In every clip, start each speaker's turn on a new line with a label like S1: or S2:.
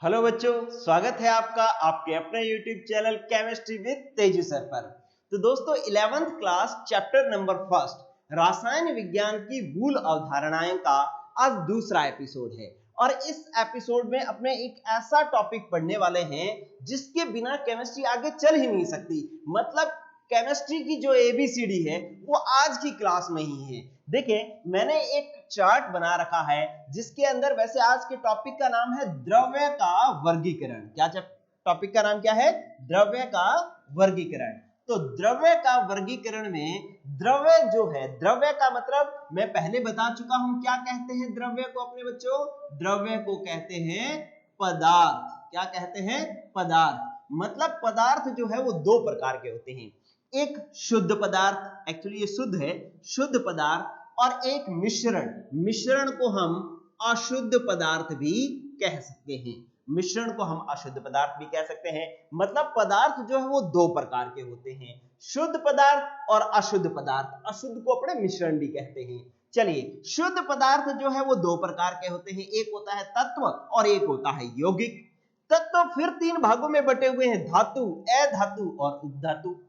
S1: Hello बच्चों, स्वागत है आपका आपके अपने YouTube channel chemistry with Teju sir पर। तो दोस्तों 11th class chapter number first रासायन विज्ञान की मूल अवधारणाएं का आज दूसरा एपिसोड है और इस एपिसोड में अपने एक ऐसा टॉपिक पढ़ने वाले हैं जिसके बिना केमिस्ट्री आगे चल ही नहीं सकती। मतलब केमिस्ट्री की जो एबीसीडी है वो आज की क्लास में ही है। देखिए मैंने एक चार्ट बना रखा है जिसके अंदर वैसे आज के टॉपिक का नाम है द्रव्य का वर्गीकरण। क्या टॉपिक का नाम क्या है? द्रव्य का वर्गीकरण। तो द्रव्य का वर्गीकरण में द्रव्य जो है, द्रव्य का मतलब मैं पहले बता चुका हूं। क्या कहते हैं द्रव्य को अपने बच्चों? द्रव्य को कहते हैं पदार्थ। क्या कहते हैं? पदार्थ। मतलब पदार्थ जो है वो दो प्रकार के होते हैं, एक शुद्ध पदार्थ, एक्चुअली ये शुद्ध है, शुद्ध पदार्थ, और एक मिश्रण। मिश्रण को हम अशुद्ध पदार्थ भी कह सकते हैं। मिश्रण को हम अशुद्ध पदार्थ भी कह सकते हैं। मतलब पदार्थ जो है वो दो प्रकार के होते हैं, शुद्ध पदार्थ और अशुद्ध पदार्थ। अशुद्ध को अपने मिश्रण भी कहते हैं। चलिए, शुद्ध पदार्थ जो है वो दो प्रकार के होते हैं, एक होता है तत्व और एक होता है यौगिक। तत्व फिर तीन भागों में बटे हुए हैं, धातु, अधातु और उपधातु।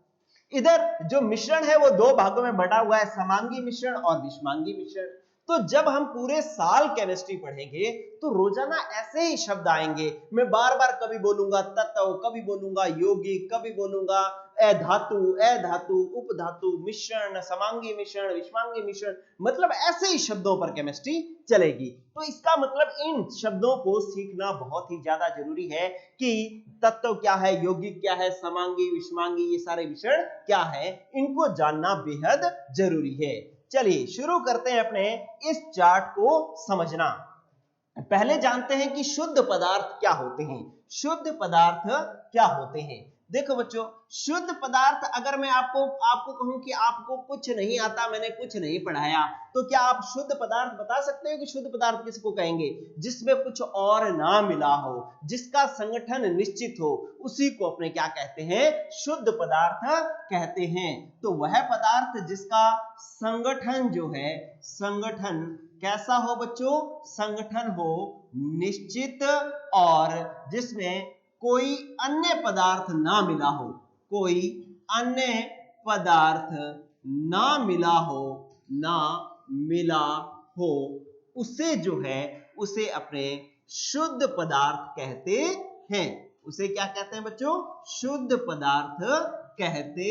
S1: इधर जो मिश्रण है वो दो भागों में बटा हुआ है, समांगी मिश्रण और विषमांगी मिश्रण। तो जब हम पूरे साल केमिस्ट्री पढ़ेंगे तो रोजाना ऐसे ही शब्द आएंगे। मैं बार बार कभी बोलूंगा तत्व, कभी बोलूंगा यौगिक, कभी बोलूंगा अधातु, अधातु, उपधातु, मिश्रण, समांगी मिश्रण, विषमांगी मिश्रण। मतलब ऐसे ही शब्दों पर केमिस्ट्री चलेगी। तो इसका मतलब इन शब्दों को सीखना बहुत ही ज्यादा जरूरी है कि तत्व क्या है, यौगिक क्या है, समांगी, विषमांगी, ये सारे मिश्रण क्या है, इनको जानना बेहद जरूरी है। चलिए शुरू करते हैं अपने इस चार्ट को समझना। पहले जानते हैं कि शुद्ध पदार्थ क्या होते हैं। शुद्ध पदार्थ क्या होते हैं? देखो बच्चों, शुद्ध पदार्थ अगर मैं आपको कहूं कि आपको कुछ नहीं आता, मैंने कुछ नहीं पढ़ाया, तो क्या आप शुद्ध पदार्थ बता सकते हो कि शुद्ध पदार्थ किसको कहेंगे? जिसमें कुछ और ना मिला हो, जिसका संगठन निश्चित हो, उसी को अपने क्या कहते हैं? शुद्ध पदार्थ कहते हैं। तो वह पदार्थ जिसका संगठन जो है, संगठन कैसा हो बच्चों? संगठन हो निश्चित और जिसमें कोई अन्य पदार्थ ना मिला हो, कोई अन्य पदार्थ ना मिला हो, ना मिला हो, उसे जो है उसे अपने शुद्ध पदार्थ कहते हैं। उसे क्या कहते हैं बच्चों? शुद्ध पदार्थ कहते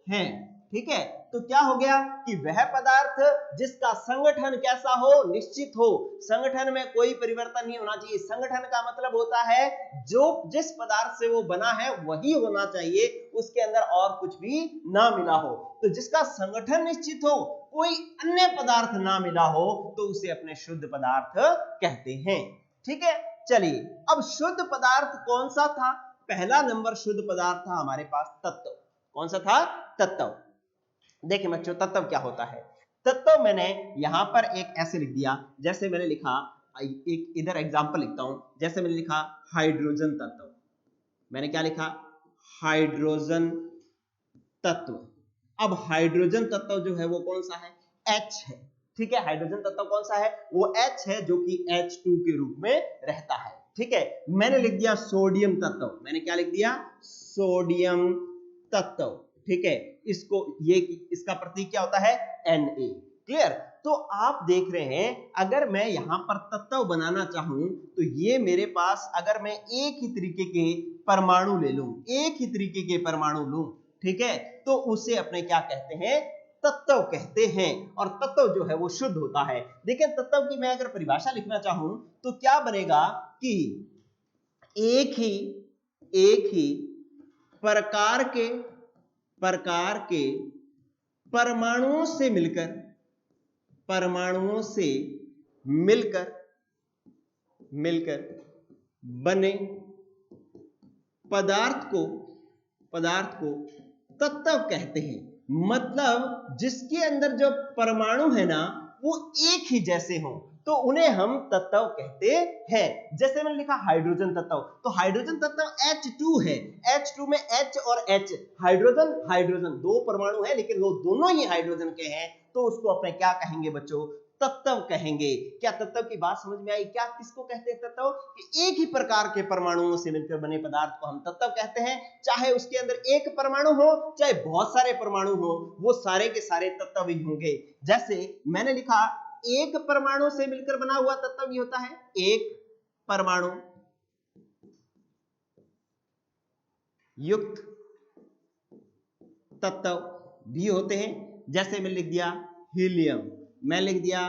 S1: हैं। ठीक है, तो क्या हो गया कि वह पदार्थ जिसका संगठन कैसा हो? निश्चित हो। संगठन में कोई परिवर्तन नहीं होना चाहिए। संगठन का मतलब होता है जो जिस पदार्थ से वो बना है वही होना चाहिए, उसके अंदर और कुछ भी ना मिला हो। तो जिसका संगठन निश्चित हो, कोई अन्य पदार्थ ना मिला हो, तो उसे अपने शुद्ध पदार्थ कहते हैं। ठीक है, चलिए अब शुद्ध पदार्थ कौन सा था? पहला नंबर शुद्ध पदार्थ था हमारे पास तत्व। कौन सा था? तत्व। देखिए बच्चों, तत्व क्या होता है? तत्व मैंने यहां पर एक ऐसे लिख दिया, जैसे मैंने लिखा, एक इधर एग्जांपल लिखता हूं, जैसे मैंने लिखा हाइड्रोजन तत्व। मैंने क्या लिखा? हाइड्रोजन तत्व। अब हाइड्रोजन तत्व जो है वो कौन सा है? H है। ठीक है, हाइड्रोजन तत्व कौन सा है? वो H है, जो कि H2 के रूप में रहता है। ठीक है, मैंने लिख दिया सोडियम तत्व। मैंने क्या लिख दिया? सोडियम तत्व। ठीक है, इसका प्रतीक क्या होता है? Na। क्लियर? तो आप देख रहे हैं, अगर मैं यहां पर तत्व बनाना चाहूं तो ये मेरे पास, अगर मैं एक ही तरीके के परमाणु ले लूं, एक ही तरीके के परमाणु लूं, ठीक है, तो उसे अपने क्या कहते हैं? तत्व कहते हैं। और तत्व जो है वो शुद्ध होता है। देखिए, तत्व की मैं अगर परिभाषा लिखना चाहूं तो क्या बनेगा कि एक ही प्रकार के परमाणुओं से मिलकर बने पदार्थ को तत्व कहते हैं। मतलब जिसके अंदर जो परमाणु है ना वो एक ही जैसे हों, तो उन्हें हम तत्व कहते हैं। जैसे मैंने लिखा हाइड्रोजन तत्व, तो हाइड्रोजन तत्व H2 है। H2 में H और H, हाइड्रोजन दो परमाणु है लेकिन वो दोनों ही हाइड्रोजन के हैं, तो उसको अपने क्या कहेंगे बच्चों? तत्व कहेंगे। क्या तत्व की बात समझ में आई? क्या किसको कहते हैं तत्व? कि एक ही प्रकार के परमाणुओं से मिलकर बने पदार्थ को हम तत्व कहते हैं। चाहे उसके अंदर एक परमाणु हो, चाहे बहुत सारे परमाणु हो, वो सारे के सारे तत्व ही होंगे। जैसे मैंने लिखा, एक परमाणु से मिलकर बना हुआ तत्व ही होता है एक परमाणु युक्त तत्व भी होते हैं। जैसे मैं लिख दिया हीलियम, मैं लिख दिया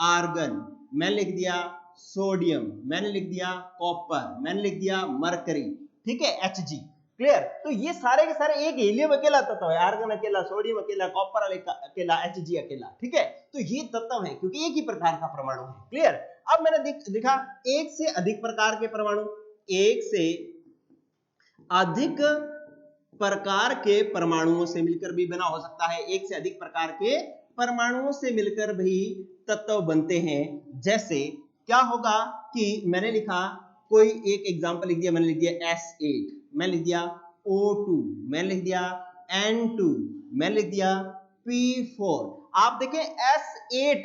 S1: आर्गन, मैं लिख दिया सोडियम, मैंने लिख दिया कॉपर, मैंने लिख दिया मरकरी, ठीक है, Hg। क्लियर? तो ये सारे के सारे एक हीलियम अकेला तत्व है, आर्गन अकेला, सोडियम अकेला, कॉपर अकेला, Hg अकेला, ठीक है। तो ये तत्व है क्योंकि एक ही प्रकार का परमाणु है। क्लियर? अब मैंने लिखा एक से अधिक प्रकार के परमाणु, एक से अधिक प्रकार के परमाणुओं से मिलकर भी बना हो सकता है। एक से अधिक प्रकार के परमाणुओं से मिलकर भी तत्व बनते हैं। जैसे क्या होगा कि मैंने लिखा, कोई एक एग्जांपल लिख दिया, मैंने लिख दिया S8, मैं लिख दिया O2, मैं लिख दिया N2, मैं लिख दिया P4। आप देखें S8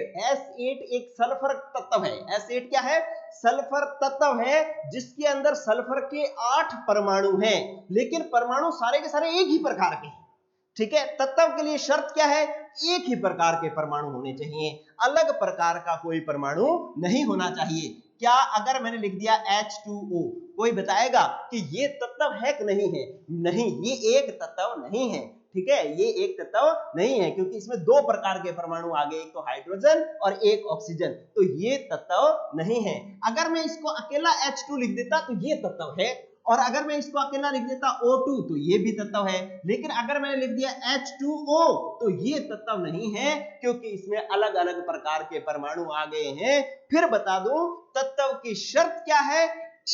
S1: एक सल्फर तत्व है। S8 क्या है? सल्फर तत्व है, जिसके अंदर सल्फर के 8 परमाणु हैं, लेकिन परमाणु सारे के सारे एक ही प्रकार के हैं। ठीक है, तत्व के लिए शर्त क्या है? एक ही प्रकार के परमाणु होने चाहिए, अलग प्रकार का कोई परमाणु नहीं होना चाहिए। क्या अगर मैंने लिख दिया H2O, कोई बताएगा कि ये तत्व है कि नहीं है? नहीं, ये एक तत्व नहीं है। ठीक है, ये एक तत्व नहीं है क्योंकि इसमें दो प्रकार के परमाणु आ गए, एक तो हाइड्रोजन और एक ऑक्सीजन, तो ये तत्व नहीं है। अगर मैं इसको अकेला H2 लिख देता तो ये तत्व है, और अगर मैं इसको अकेला लिख देता O2 तो ये भी तत्व है। लेकिन अगर मैंने लिख दिया H2O तो ये तत्व नहीं है क्योंकि इसमें अलग अलग प्रकार के परमाणु आ गए हैं। फिर बता दूं, तत्व की शर्त क्या है?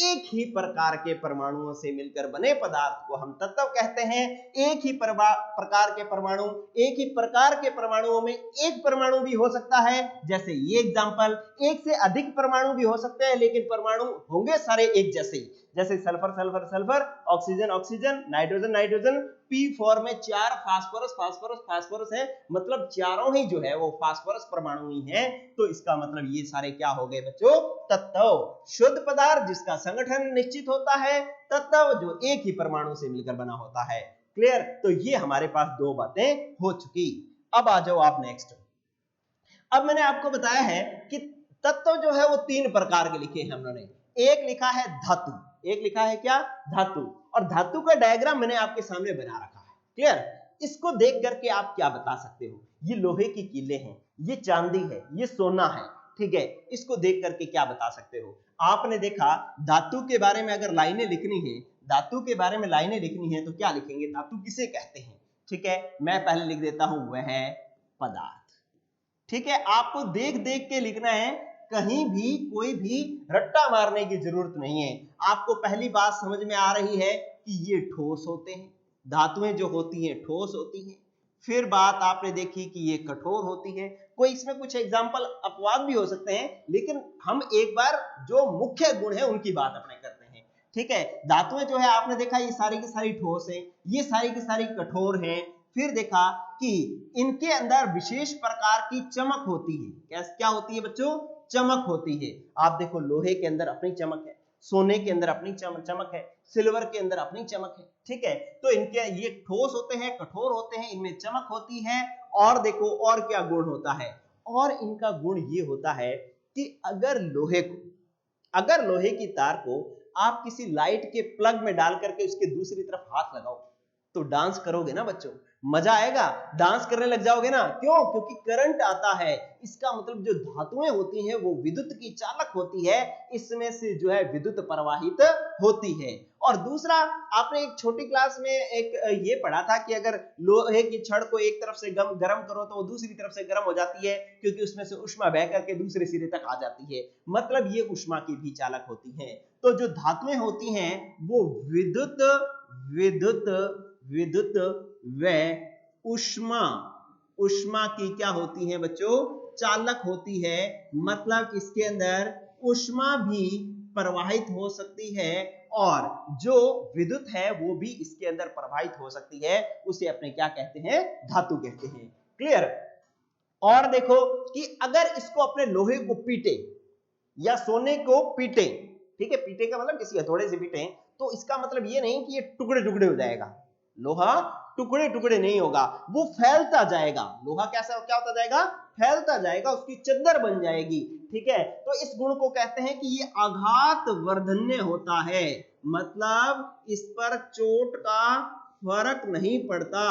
S1: एक ही प्रकार के परमाणुओं से मिलकर बने पदार्थ को हम तत्व कहते हैं। एक ही प्रकार के परमाणु, एक ही प्रकार के परमाणुओं में एक परमाणु भी हो सकता है, जैसे ये एग्जांपल। एक से अधिक परमाणु भी हो सकते हैं, लेकिन परमाणु होंगे सारे एक जैसे ही, जैसे sulphur sulphur sulphur, oxygen oxygen, nitrogen nitrogen. P4 में 4 फास्फोरस फास्फोरस फास्फोरस है, मतलब चारों ही जो है वो फास्फोरस परमाणु ही हैं। तो इसका मतलब ये सारे क्या हो गए बच्चों? तत्व। शुद्ध पदार्थ जिसका संगठन निश्चित होता है, तत्व जो एक ही परमाणु से मिलकर बना होता है। क्लियर? तो ये हमारे पास दो बातें हो चुकी। अब आ जाओ आप नेक्स्ट। अब मैंने आपको बताया है कि तत्व जो है वो 3 प्रकार के लिखे हैं हमने। एक लिखा है धातु, एक लिखा है क्या? धातु। और धातु का डायग्राम मैंने आपके सामने बना रखा है। क्लियर? इसको देख करके आप क्या बता सकते हो? ये लोहे की कीले हैं, ये चांदी है, ये सोना है, ठीक है। इसको देख करके क्या बता सकते हो? आपने देखा, धातु के बारे में अगर लाइनें लिखनी है, धातु के बारे में लाइनें लिखनी है तो क्या लिखेंगे? धातु किसे कहते हैं? ठीक है, मैं पहले लिख देता हूं, वह पदार्थ। ठीक है, आपको देख देख के लिखना है, कहीं भी कोई भी रट्टा मारने की जरूरत नहीं है। आपको पहली बात समझ में आ रही है कि ये ठोस होते हैं, धातुएं जो होती हैं ठोस होती हैं। फिर बात आपने देखी कि ये कठोर होती है। कोई इसमें कुछ एग्जाम्पल अपवाद भी हो सकते हैं, लेकिन हम एक बार जो मुख्य गुण है उनकी बात अपने करते हैं। ठीक है, धातुएं जो है आपने देखा ये सारी की सारी ठोस है, ये सारी की सारी कठोर है। फिर देखा कि इनके अंदर विशेष प्रकार की चमक होती है। क्या होती है बच्चों? चमक होती है। आप देखो, लोहे के अंदर अपनी चमक है, सोने के अंदर अपनी चमक है, सिल्वर के अंदर अपनी चमक है। ठीक है, तो इनके ये ठोस होते हैं, कठोर होते हैं, इनमें चमक होती है। और देखो और क्या गुण होता है, और इनका गुण ये होता है कि अगर लोहे की तार को आप किसी लाइट के प्लग में डाल करके उसके दूसरी तरफ हाथ लगाओ तो डांस करोगे ना बच्चों, मजा आएगा, डांस करने लग जाओगे ना। क्यों? क्योंकि करंट आता है। इसका मतलब जो धातुएं होती हैं वो विद्युत की चालक होती है, इसमें से जो है विद्युत प्रवाहित होती है। और दूसरा, आपने एक छोटी क्लास में एक ये पढ़ा था कि अगर लोहे की छड़ को एक तरफ से गर्म करो तो वो दूसरी तरफ से गर्म हो जाती है, क्योंकि उसमें से ऊष्मा बह करके दूसरे सिरे तक आ जाती है। मतलब ये ऊष्मा की भी चालक होती है। तो जो धातुएं होती हैं वो विद्युत व ऊष्मा की क्या होती है बच्चों? चालक होती है। मतलब इसके अंदर ऊष्मा भी प्रवाहित हो सकती है, और जो विद्युत है वो भी इसके अंदर प्रवाहित हो सकती है। उसे अपने क्या कहते हैं? धातु कहते हैं। क्लियर? और देखो कि अगर इसको अपने लोहे को पीटे या सोने को पीटे, ठीक है, पीटे का मतलब किसी हथौड़े से पीटे, तो इसका मतलब ये नहीं कि ये टुकड़े टुकड़े हो जाएगा। लोहा टुकड़े टुकड़े नहीं होगा, वो फैलता जाएगा। लोहा कैसा क्या होता जाएगा? फैलता जाएगा, उसकी चद्दर बन जाएगी। ठीक है, तो इस गुण को कहते हैं कि ये आघात वर्धन्य होता है, मतलब इस पर चोट का फर्क नहीं पड़ता,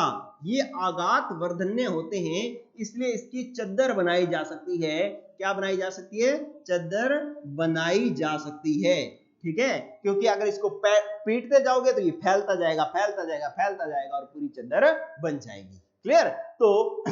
S1: ये आघात वर्धन्य होते हैं, इसलिए इसकी चद्दर बनाई जा सकती है। क्या बनाई जा सकती है? चद्दर बनाई जा सकती है। ठीक है, क्योंकि अगर इसको पीटते जाओगे तो ये फैलता जाएगा, फैलता जाएगा, फैलता जाएगा और पूरी चद्दर बन जाएगी। क्लियर? तो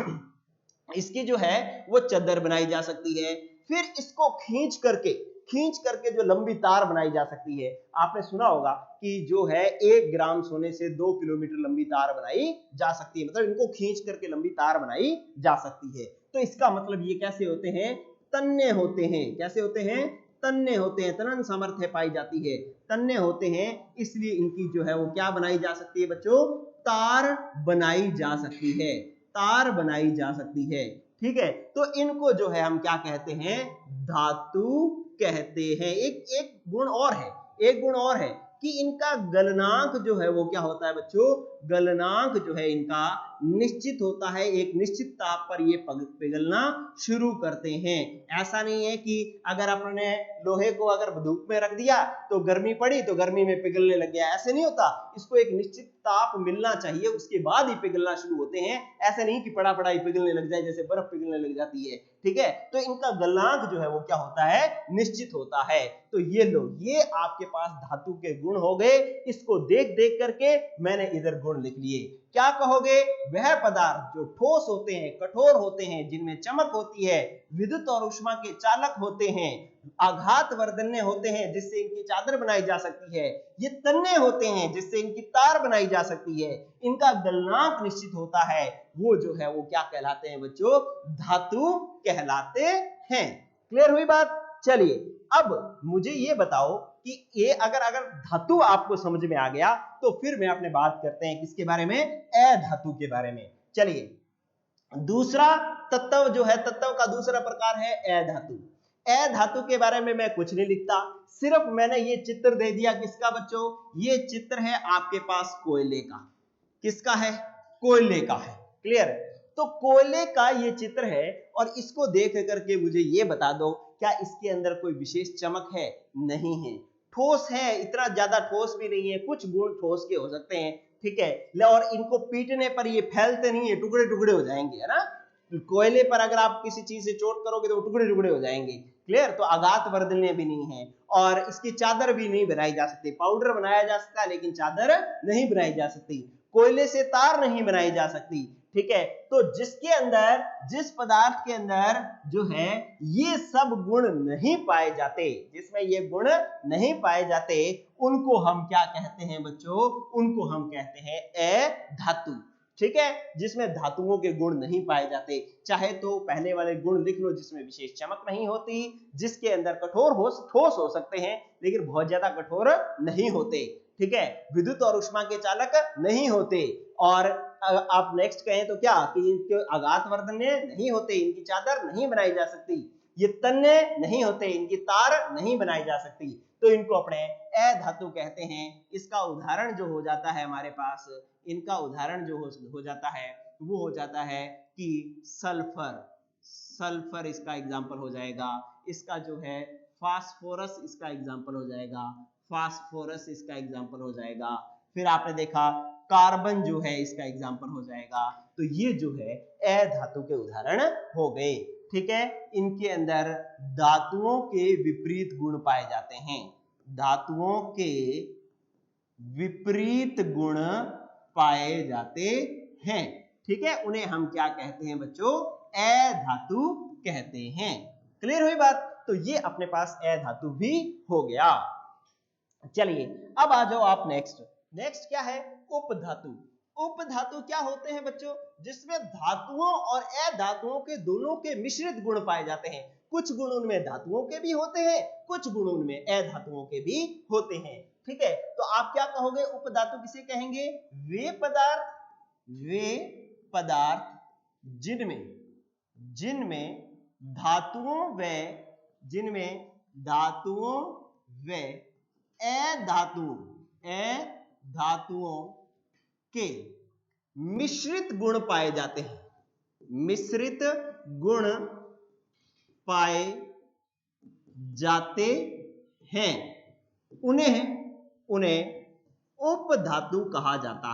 S1: इसकी जो है वो चद्दर बनाई जा सकती है। फिर इसको खींच करके जो लंबी तार बनाई जा सकती है। आपने सुना होगा कि जो है 1 ग्राम सोने से 2 किलोमीटर लंबी तार बनाई जा सकती है, मतलब इनको खींच करके लंबी तार बनाई जा सकती है। तो इसका मतलब ये कैसे होते हैं? तन्य होते हैं। कैसे होते हैं? तन्य होते हैं, तनन सामर्थ्य पाई जाती है, तन्य होते हैं, इसलिए इनकी जो है वो क्या बनाई जा सकती है बच्चों? तार बनाई जा सकती है, तार बनाई जा सकती है। ठीक है, तो इनको जो है हम क्या कहते हैं? धातु कहते हैं। एक गुण और है, एक गुण और है कि इनका गलनांक जो है वो क्या होता है बच्चों? गलनांक जो है इनका निश्चित होता है, एक निश्चित ताप पर ये पिघलना शुरू करते हैं। ऐसा नहीं है कि अगर अपने लोहे को अगर धूप में रख दिया तो गर्मी पड़ी तो गर्मी में पिघलने लग गया, ऐसे नहीं होता। इसको एक निश्चित ताप मिलना चाहिए, उसके बाद ही पिघलना शुरू होते हैं। ऐसे नहीं कि पड़ा पड़ा ही पिघलने लग जाए, जैसे बर्फ पिघलने लग जाती है। ठीक है, तो इनका गलनांक जो है वो क्या होता है? निश्चित होता है। तो ये लो, ये आपके पास धातु के गुण हो गए। इसको देख देख करके मैंने इधर गुण लिख लिए। क्या कहोगे? वह पदार्थ जो ठोस होते हैं, कठोर होते हैं, जिनमें चमक होती है, विद्युत और ऊष्मा के चालक होते हैं, आघात वर्धन्य होते हैं जिससे इनकी चादर बनाई जा सकती है, ये तन्य होते हैं जिससे इनकी तार बनाई जा सकती है, इनका गलनांक निश्चित होता है, वो जो है वो क्या कहलाते हैं बच्चों? धातु कहलाते हैं। क्लियर हुई बात? चलिए अब मुझे ये बताओ कि ये अगर धातु आपको समझ में आ गया तो फिर मैं अपने बात करते हैं किसके बारे में? अधातु के बारे में। चलिए, दूसरा तत्व जो है, तत्व का दूसरा प्रकार है अधातु। अधातु के बारे में मैं कुछ नहीं लिखता, सिर्फ मैंने ये चित्र दे दिया। किसका बच्चों? ये चित्र है आपके पास कोयले का। किसका है? कोयले का है। क्लियर? तो कोयले का ये चित्र है और इसको देख करके मुझे ये बता दो, क्या इसके अंदर कोई विशेष चमक है? नहीं है, ठोस है, इतना ज्यादा ठोस भी नहीं है, कुछ गुण ठोस के हो सकते हैं। ठीक है, और इनको पीटने पर ये फैलते नहीं है, टुकड़े टुकड़े हो जाएंगे, है ना? कोयले पर अगर आप किसी चीज से चोट करोगे तो वो टुकड़े टुकड़े हो जाएंगे। क्लियर? तो आघात वर्धन्य भी नहीं है और इसकी चादर भी नहीं बनाई जा सकती। पाउडर बनाया जा सकता है लेकिन चादर नहीं बनाई जा सकती। कोयले से तार नहीं बनाई जा सकती। ठीक है, तो जिसके अंदर, जिस पदार्थ के अंदर जो है ये सब गुण नहीं पाए जाते, जिसमें ये गुण नहीं पाए जाते, उनको हम क्या कहते हैं बच्चों? उनको हम कहते हैं अधातु। ठीक है, जिसमें धातुओं के गुण नहीं पाए जाते। चाहे तो पहले वाले गुण लिख लो, जिसमें विशेष चमक नहीं होती, जिसके अंदर कठोर हो, ठोस हो सकते हैं लेकिन बहुत ज्यादा कठोर नहीं होते। ठीक है, विद्युत और ऊष्मा के चालक नहीं होते। और आप नेक्स्ट कहें तो क्या कि इनके आघात वर्धन्य नहीं होते, इनकी चादर नहीं बनाई जा सकती, ये तन्य नहीं होते, इनकी तार नहीं बनाई जा सकती, तो इनको अपने अधातु कहते हैं। इसका उदाहरण जो हो जाता है हमारे पास, इनका उदाहरण जो हो जाता है वो हो जाता है कि सल्फर, सल्फर इसका एग्जाम्पल हो जाएगा। इसका जो है फास्फोरस इसका एग्जाम्पल हो जाएगा, फास्फोरस इसका एग्जाम्पल हो जाएगा। फिर आपने देखा कार्बन जो है इसका एग्जाम्पल हो जाएगा। तो ये जो है अधातु के उदाहरण हो गए। ठीक है, इनके अंदर धातुओं के विपरीत गुण पाए जाते हैं, धातुओं के विपरीत गुण पाए जाते हैं। ठीक है, उन्हें हम क्या कहते हैं बच्चों? अधातु कहते हैं। क्लियर हुई बात? तो ये अपने पास अधातु भी हो गया। चलिए अब आ जाओ आप नेक्स्ट। नेक्स्ट क्या है? उपधातु। उपधातु क्या होते हैं बच्चों? जिसमें धातुओं और अधातुओं के दोनों के मिश्रित गुण पाए जाते हैं। कुछ गुण उनमें धातुओं के भी होते हैं, कुछ गुण उनमें अधातुओं के भी होते हैं। ठीक है, तो आप क्या कहोगे? उपधातु किसे कहेंगे? वे पदार्थ जिनमें धातुओं व अधातुओं के मिश्रित गुण पाए जाते हैं, मिश्रित गुण पाए जाते हैं, उन्हें उपधातु कहा जाता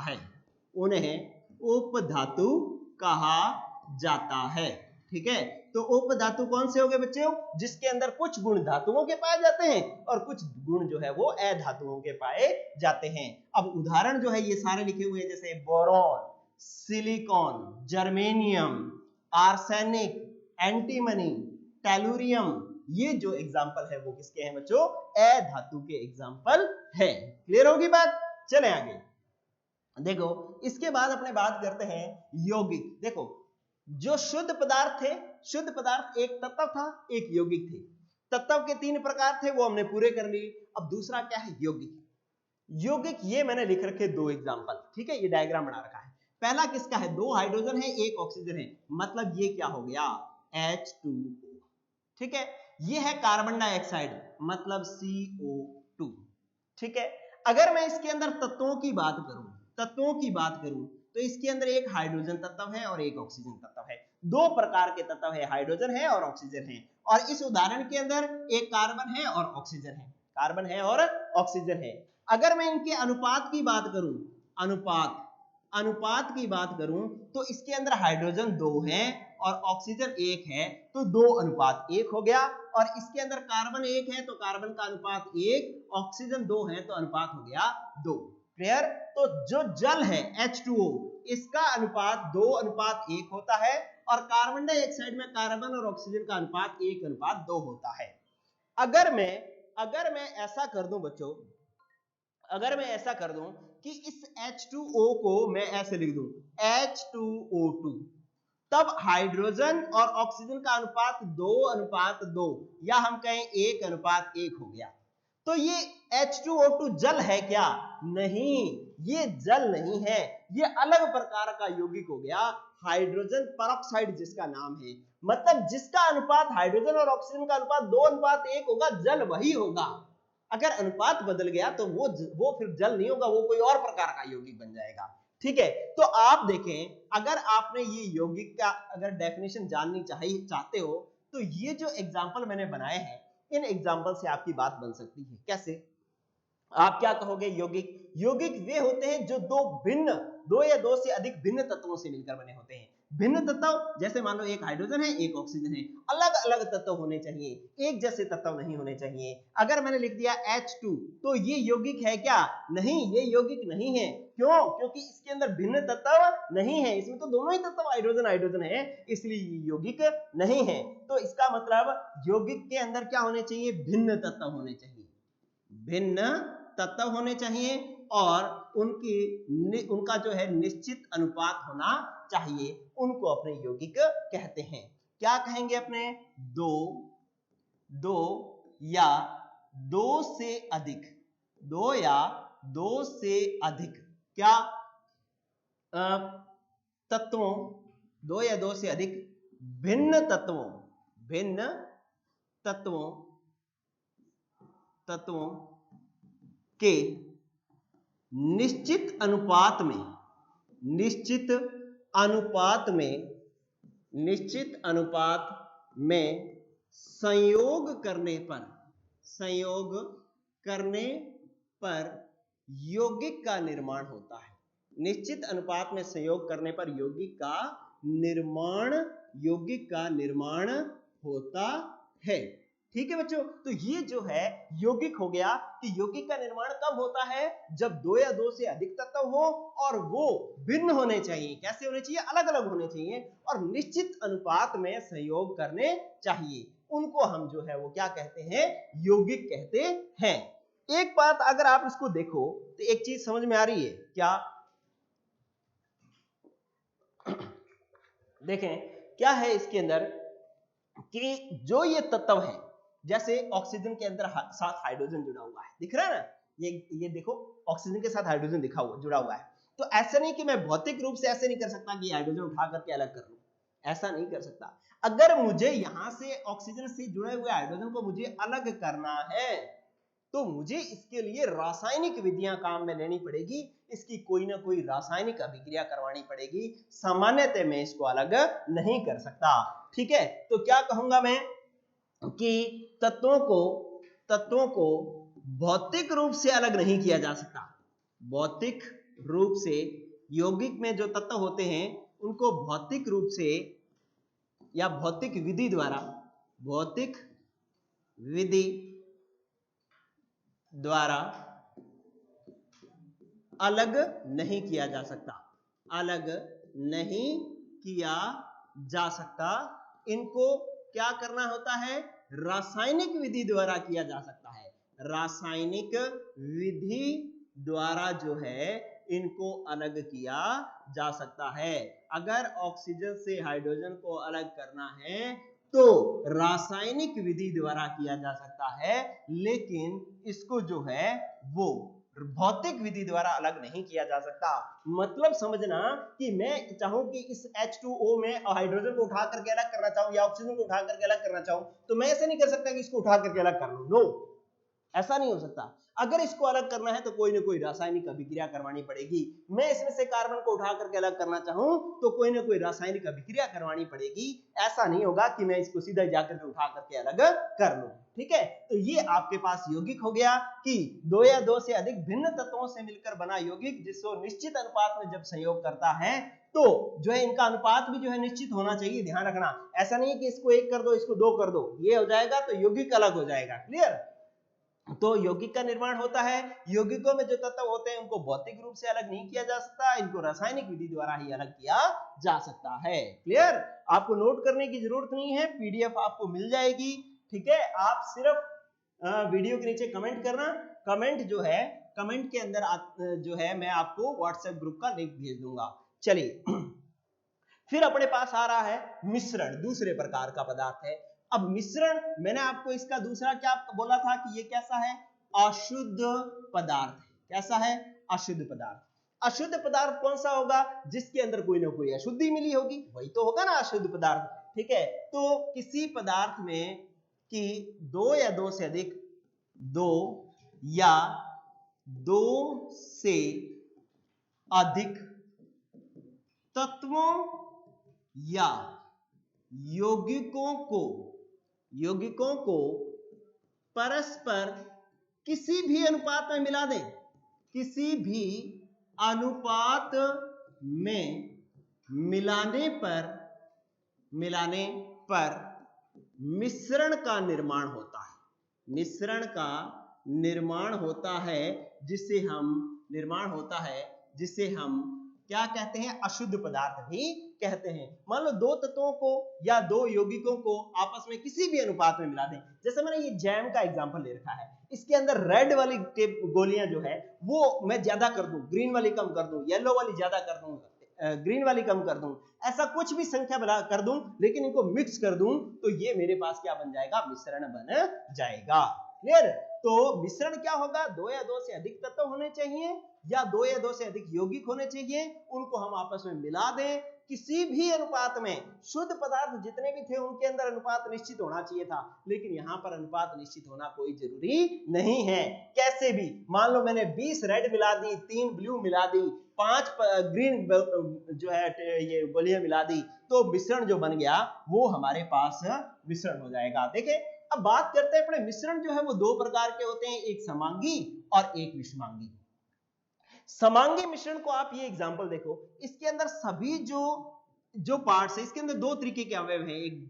S1: है, ठीक है। तो उपधातु कौन से हो गए बच्चों? जिसके अंदर कुछ गुण धातुओं के पाए जाते हैं और कुछ गुण जो है वो अधातुओं के पाए जाते हैं। अब उदाहरण जो है ये सारे लिखे हुए हैं, जैसे boron, silicon, germanium, arsenic, antimony, tellurium, ये जो एग्जाम्पल है वो किसके हैं बच्चों? अधातु के एग्जाम्पल है। क्लियर होगी बात? चले आगे देखो, इसके बाद अपने बात करते हैं यौगिक। देखो, जो शुद्ध पदार्थ थे, शुद्ध पदार्थ एक तत्व था, एक यौगिक थे। तत्व के 3 प्रकार थे, वो हमने पूरे कर लिए। अब दूसरा क्या है? यौगिक। यौगिक ये मैंने लिख रखे 2 एग्जाम्पल, ठीक है, ये डायग्राम बना रखा है। पहला किसका है? 2 हाइड्रोजन है, 1 ऑक्सीजन है, मतलब ये क्या हो गया? H2O, ठीक है। ये है कार्बन डाइऑक्साइड, मतलब CO2, ठीक है। अगर मैं इसके अंदर तत्वों की बात करूं तो इसके अंदर एक हाइड्रोजन तत्व है और एक ऑक्सीजन तत्व है। 2 प्रकार के तत्व है, हाइड्रोजन है और ऑक्सीजन है। और इस उदाहरण के अंदर एक कार्बन है और ऑक्सीजन है, अगर मैं इनके अनुपात की बात करूं, तो इसके अंदर हाइड्रोजन 2 है और ऑक्सीजन 1 है, तो 2:1 हो गया। और इसके अंदर कार्बन 1 है तो कार्बन का अनुपात 1, ऑक्सीजन 2 है तो अनुपात हो गया 2। क्लियर? तो जो जल है H2O, इसका अनुपात 2:1 होता है और कार्बन डाइऑक्साइड में कार्बन और ऑक्सीजन का अनुपात 1:2 होता है। अगर मैं ऐसा कर दूं बच्चों, कि इस H2O को मैं ऐसे लिख दूं H2O2, तब हाइड्रोजन और ऑक्सीजन का अनुपात 2:2 या हम कहें 1:1 हो गया। तो ये H2O2 जल है क्या? नहीं, ये जल नहीं है, ये अलग प्रकार का यौगिक हो गया, हाइड्रोजन परऑक्साइड जिसका नाम है। मतलब जिसका अनुपात हाइड्रोजन और ऑक्सीजन का अनुपात 2:1 होगा, जल वही होगा। अगर अनुपात बदल गया तो वो फिर जल नहीं होगा, वो कोई और प्रकार का यौगिक बन जाएगा, ठीक है। तो आप देखें, अगर आपने ये यौगिक का अगर डेफिनेशन जाननी चाहते हो, तो ये जो एग्जाम्पल मैंने बनाए हैं, इन एग्जाम्पल से आपकी बात बन सकती है। कैसे? आप क्या कहोगे? यौगिक वे होते हैं जो 2 या 2 से अधिक भिन्न तत्वों से मिलकर बने होते हैं। भिन्न तत्व जैसे मान लो एक हाइड्रोजन है, एक ऑक्सीजन है, अलग अलग तत्व होने चाहिए, एक जैसे तत्व नहीं होने चाहिए। अगर मैंने लिख दिया H2, तो ये यौगिक है क्या? नहीं, ये यौगिक नहीं है। क्यों? क्योंकि इसके अंदर भिन्न तत्व नहीं है, इसमें तो दोनों ही तत्व हाइड्रोजन है, इसलिए ये यौगिक नहीं है। तो इसका मतलब यौगिक के अंदर क्या होने चाहिए? भिन्न तत्व होने चाहिए, और उनका जो है निश्चित अनुपात होना चाहिए, उनको अपने यौगिक कहते हैं। क्या कहेंगे अपने? 2 या 2 से अधिक क्या तत्वों, 2 या 2 से अधिक भिन्न तत्वों के निश्चित अनुपात में संयोग पर यौगिक का निर्माण होता है। निश्चित अनुपात में संयोग करने पर यौगिक का निर्माण होता है। ठीक है बच्चों, तो ये जो है यौगिक हो गया कि यौगिक का निर्माण कब होता है? जब 2 या 2 से अधिक तत्व हो और वो भिन्न होने चाहिए। कैसे होने चाहिए? अलग अलग होने चाहिए और निश्चित अनुपात में संयोग करने चाहिए। उनको हम जो है वो क्या कहते हैं? यौगिक कहते हैं। एक बात अगर आप इसको देखो तो एक चीज समझ में आ रही है क्या? देखें क्या है इसके अंदर कि जो ये तत्व है, जैसे ऑक्सीजन के अंदर साथ हाइड्रोजन जुड़ा हुआ है, दिख रहा है ना? ये देखो, ऑक्सीजन के साथ हाइड्रोजन जुड़ा हुआ है। तो ऐसा नहीं कि मैं भौतिक रूप से ऐसे नहीं कर सकता कि हाइड्रोजन उठा करके अलग कर लूं, ऐसा नहीं कर सकता। अगर मुझे यहां से ऑक्सीजन से जुड़े हुए हाइड्रोजन को मुझे अलग करना है तो मुझे इसके लिए रासायनिक विधियां काम में लेनी पड़ेगी, इसकी कोई ना कोई रासायनिक अभिक्रिया करवानी पड़ेगी, सामान्यतः मैं इसको अलग नहीं कर सकता। ठीक है, तो क्या कहूंगा मैं कि तत्वों को भौतिक रूप से अलग नहीं किया जा सकता। भौतिक रूप से यौगिक में जो तत्व होते हैं उनको भौतिक रूप से या भौतिक विधि द्वारा अलग नहीं किया जा सकता, अलग नहीं किया जा सकता। इनको क्या करना होता है, रासायनिक विधि द्वारा किया जा सकता है। रासायनिक विधि द्वारा जो है इनको अलग किया जा सकता है। अगर ऑक्सीजन से हाइड्रोजन को अलग करना है तो रासायनिक विधि द्वारा किया जा सकता है, लेकिन इसको जो है वो भौतिक विधि द्वारा अलग नहीं किया जा सकता। मतलब समझना कि मैं चाहूं कि इस H2O में हाइड्रोजन को उठा करके अलग करना चाहूं या ऑक्सीजन को उठा करके अलग करना चाहूं तो मैं ऐसे नहीं कर सकता कि इसको उठा करके अलग कर लूं। नो, ऐसा नहीं हो सकता। अगर इसको अलग करना है तो कोई ना कोई रासायनिक अभिक्रिया करवानी पड़ेगी। मैं इसमें से कार्बन को उठा करके अलग करना चाहूं तो कोई ना कोई रासायनिक अभिक्रिया करवानी पड़ेगी। ऐसा नहीं होगा कि मैं इसको सीधा जाकर के उठा करके अलग कर लूं। ठीक है, तो ये आपके पास यौगिक हो गया कि दो या दो से अधिक भिन्न तत्वों से मिलकर बना यौगिक जिसको निश्चित अनुपात में जब संयोग करता है तो जो है इनका अनुपात भी जो है निश्चित होना चाहिए। ध्यान रखना, ऐसा नहीं कि इसको 1 कर दो इसको 2 कर दो, ये हो जाएगा तो यौगिक अलग हो जाएगा। क्लियर? तो यौगिक का निर्माण होता है, यौगिकों में जो तत्व होते हैं उनको भौतिक रूप से अलग नहीं किया जा सकता, इनको रासायनिक विधि द्वारा ही अलग किया जा सकता है। क्लियर? आपको नोट करने की जरूरत नहीं है, पीडीएफ आपको मिल जाएगी। ठीक है, आप सिर्फ वीडियो के नीचे कमेंट करना, कमेंट जो है कमेंट के अंदर जो है मैं आपको व्हाट्सएप ग्रुप का लिंक भेज दूंगा। चलिए फिर अपने पास आ रहा है मिश्रण, दूसरे प्रकार का पदार्थ है। अब मिश्रण मैंने आपको इसका दूसरा क्या बोला था कि ये कैसा है, अशुद्ध पदार्थ। कैसा है? अशुद्ध पदार्थ। अशुद्ध पदार्थ कौन सा होगा? जिसके अंदर कोई ना कोई अशुद्धि मिली होगी, वही तो होगा ना अशुद्ध पदार्थ। ठीक है, तो किसी पदार्थ में कि दो या दो से अधिक तत्वों या यौगिकों को परस्पर किसी भी अनुपात में मिला दें, किसी भी अनुपात में मिलाने पर मिश्रण का निर्माण होता है। मिश्रण का निर्माण होता है जिसे हम क्या कहते हैं? अशुद्ध पदार्थ भी कहते हैं। मान लो दो तत्वों को या दो यौगिकों को आपस में किसी भी अनुपात में मिला दें। जैसे मैंने ये जैम का एग्जांपल ले रखा है, इसके अंदर रेड वाली गोलियां जो है वो मैं ज्यादा कर दूं, ग्रीन वाली कम कर दूं, येलो वाली ज्यादा कर दूं, ग्रीन वाली कम कर दूं, ऐसा कुछ भी संख्या बढ़ा कर दूं, लेकिन इनको मिक्स कर दूं तो ये मेरे पास क्या बन जाएगा? मिश्रण बन जाएगा। क्लियर? तो मिश्रण क्या होगा? दो या दो से अधिक तत्व होने चाहिए या दो या दो से अधिक यौगिक होने चाहिए, उनको हम आपस में मिला दें किसी भी अनुपात में। शुद्ध पदार्थ जितने भी थे उनके अंदर अनुपात निश्चित होना चाहिए था, लेकिन यहां पर अनुपात निश्चित होना कोई जरूरी नहीं है। कैसे भी, मान लो मैंने 20 रेड मिला दी, 3 ब्लू मिला दी, 5 ग्रीन जो है ये गोलियां मिला दी, तो मिश्रण जो बन गया वो हमारे पास मिश्रण हो जाएगा। देखें, अब बात करते हैं अपने मिश्रण जो है वो दो प्रकार के होते हैं, एक समांगी और एक विषमांगी। समांगी मिश्रण को आप ये एग्जांपल देखो, इसके अंदर सभी जो पार्ट्स है इसके अंदर दो तरीके के अवयव हैं, एक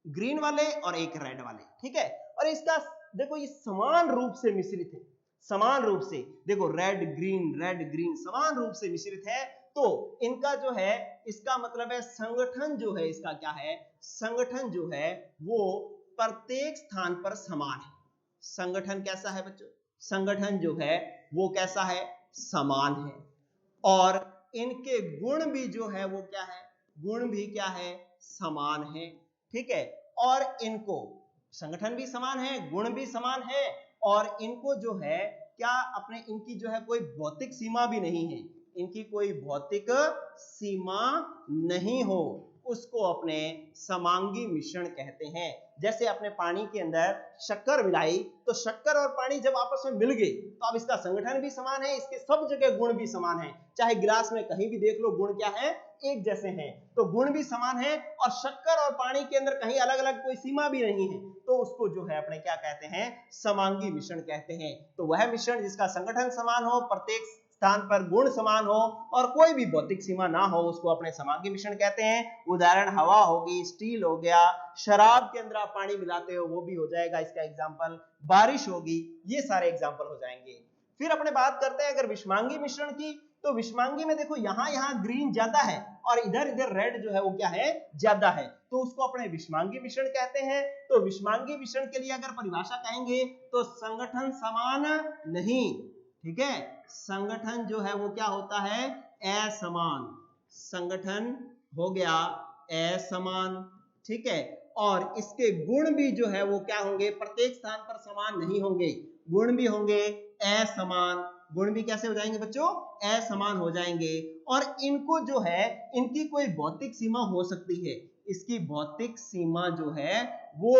S1: ग्रीन वाले और एक रेड वाले। ठीक है, और इसका देखो ये समान रूप से मिश्रित है, समान रूप से देखो रेड ग्रीन समान रूप से मिश्रित है। तो इनका जो है इसका मतलब है संगठन जो है इसका क्या है? संगठन जो है वो प्रत्येक स्थान पर समान है। संगठन कैसा है बच्चों? संगठन जो है वो कैसा है? समान है। और इनके गुण भी जो है वो क्या है? गुण भी क्या है? समान है। ठीक है, और इनको संगठन भी समान है, गुण भी समान है, और इनको जो है क्या अपने इनकी जो है कोई भौतिक सीमा भी नहीं है, इनकी कोई भौतिक सीमा नहीं हो। उसको अपने समांगी मिश्रण कहते हैं। जैसे अपने पानी के अंदर शक्कर मिलाई, तो शक्कर और पानी जब आपस में मिल गए तो अब इसका संगठन भी समान है, इसके सब जगह गुण भी समान है। चाहे गिलास में कहीं भी देख लो, गुण क्या है, एक जैसे हैं, तो गुण भी समान है। और शक्कर और पानी के अंदर कहीं अलग अलग कोई सीमा भी नहीं है, तो उसको जो है अपने क्या कहते हैं, समांगी मिश्रण कहते हैं। तो वह मिश्रण जिसका संगठन समान हो, प्रत्येक स्थान पर गुण समान हो और कोई भी भौतिक सीमा ना हो, उसको अपने समांगी मिश्रण कहते हैं। उदाहरण हवा होगी, स्टील हो गया, शराब के अंदर आप पानी मिलाते हो वो भी हो जाएगा इसका एग्जांपल, बारिश होगी, ये सारे एग्जांपल हो जाएंगे। फिर अपने बात करते हैं अगर विषमांगी मिश्रण की, तो विषमांगी में देखो यहाँ ग्रीन ज्यादा है और इधर इधर रेड जो है वो क्या है, ज्यादा है, तो उसको अपने विषमांगी मिश्रण कहते हैं। तो विषमांगी मिश्रण के लिए अगर परिभाषा कहेंगे तो संगठन समान नहीं, ठीक है, संगठन जो है वो क्या होता है, असमान, संगठन हो गया असमान, ठीक है। और इसके गुण भी जो है वो क्या होंगे, प्रत्येक स्थान पर समान नहीं होंगे, गुण भी होंगे असमान। गुण भी कैसे हो जाएंगे बच्चों, असमान हो जाएंगे। और इनको जो है, इनकी कोई भौतिक सीमा हो सकती है, इसकी भौतिक सीमा जो है वो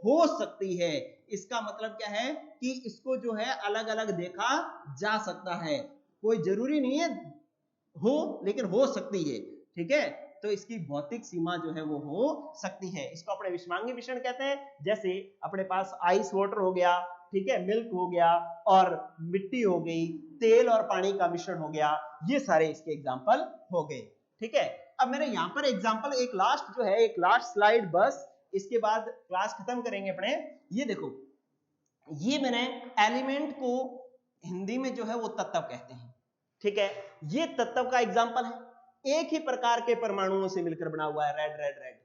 S1: हो सकती है। इसका मतलब क्या है कि इसको जो है अलग अलग देखा जा सकता है, कोई जरूरी नहीं है हो, लेकिन हो सकती है, ठीक है। तो इसकी भौतिक सीमा जो है वो हो सकती है, इसको अपने विषमांगी मिश्रण कहते हैं। जैसे अपने पास आइस वाटर हो गया, ठीक है, मिल्क हो गया और मिट्टी हो गई, तेल और पानी का मिश्रण हो गया, ये सारे इसके एग्जांपल हो गए, ठीक है। अब मेरे यहाँ पर एग्जांपल एक लास्ट जो है, एक लास्ट स्लाइड बस, इसके बाद क्लास खत्म करेंगे अपने। ये देखो, ये मैंने एलिमेंट को हिंदी में जो है वो तत्व कहते हैं, ठीक है। ये तत्व का एग्जांपल है, एक ही प्रकार के परमाणुओं से मिलकर बना हुआ है, रेड रेड रेड,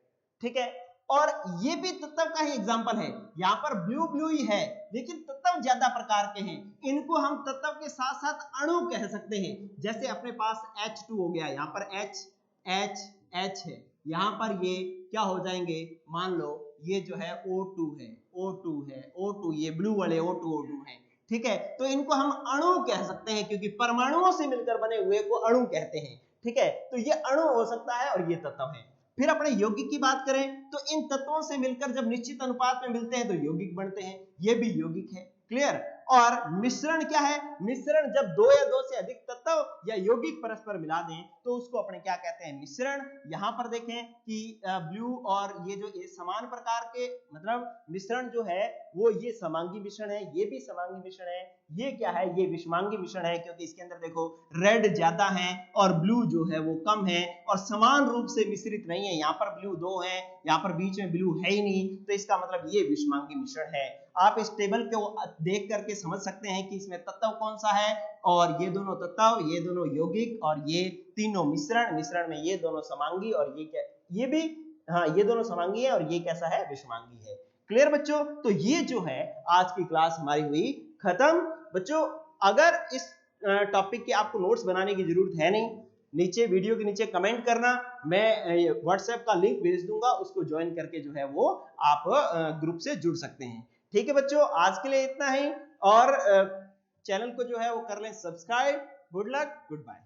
S1: ठीक है। और ये भी तत्व का ही एग्जांपल है, यहाँ पर ब्लू ब्लू ही है, लेकिन तत्व ज्यादा प्रकार के हैं। इनको हम तत्व के साथ साथ अणु कह सकते हैं। जैसे अपने पास H2 हो गया, यहाँ पर H H H है, यहाँ पर ये क्या हो जाएंगे, मान लो ये जो है O2 है, O2 है, O2, ये ब्लू वाले O2 है, ठीक है। तो इनको हम अणु कह सकते हैं, क्योंकि परमाणुओं से मिलकर बने हुए को अणु कहते हैं, ठीक है। तो ये अणु हो सकता है और ये तत्व है। फिर अपने यौगिक की बात करें तो इन तत्वों से मिलकर जब निश्चित अनुपात में मिलते हैं तो यौगिक बनते हैं, ये भी यौगिक है, क्लियर। और मिश्रण क्या है, मिश्रण जब दो या दो से अधिक तत्व या यौगिक परस्पर मिला दें तो उसको अपने क्या कहते हैं, मिश्रण। यहाँ पर देखें कि ब्लू और ये जो समान प्रकार के मतलब मिश्रण जो है वो ये समांगी मिश्रण है, ये भी समांगी मिश्रण है। ये क्या है, ये विषमांगी मिश्रण है, क्योंकि इसके अंदर देखो रेड ज्यादा है और ब्लू जो है वो कम है और समान रूप से मिश्रित नहीं है। यहाँ पर ब्लू 2 है, यहाँ पर बीच में ब्लू है ही नहीं, तो इसका मतलब ये विषमांगी मिश्रण है। आप इस टेबल को देख करके समझ सकते हैं कि इसमें तत्व कौन सा है, और ये दोनों तत्व, ये दोनों यौगिक और ये तीनों मिश्रण, मिश्रण में ये दोनों समांगी और ये क्या, ये भी, हाँ ये दोनों समांगी है और ये कैसा है, विषमांगी है। क्लियर बच्चों, तो ये जो है आज की क्लास हमारी हुई खत्म। बच्चों अगर इस टॉपिक के आपको नोट्स बनाने की जरूरत है नहीं, नीचे वीडियो के नीचे कमेंट करना, मैं व्हाट्सएप का लिंक भेज दूंगा, उसको ज्वाइन करके जो है वो आप ग्रुप से जुड़ सकते हैं। ठीक है बच्चों, आज के लिए इतना ही, और चैनल को जो है वो कर लें subscribe. Good luck, good bye.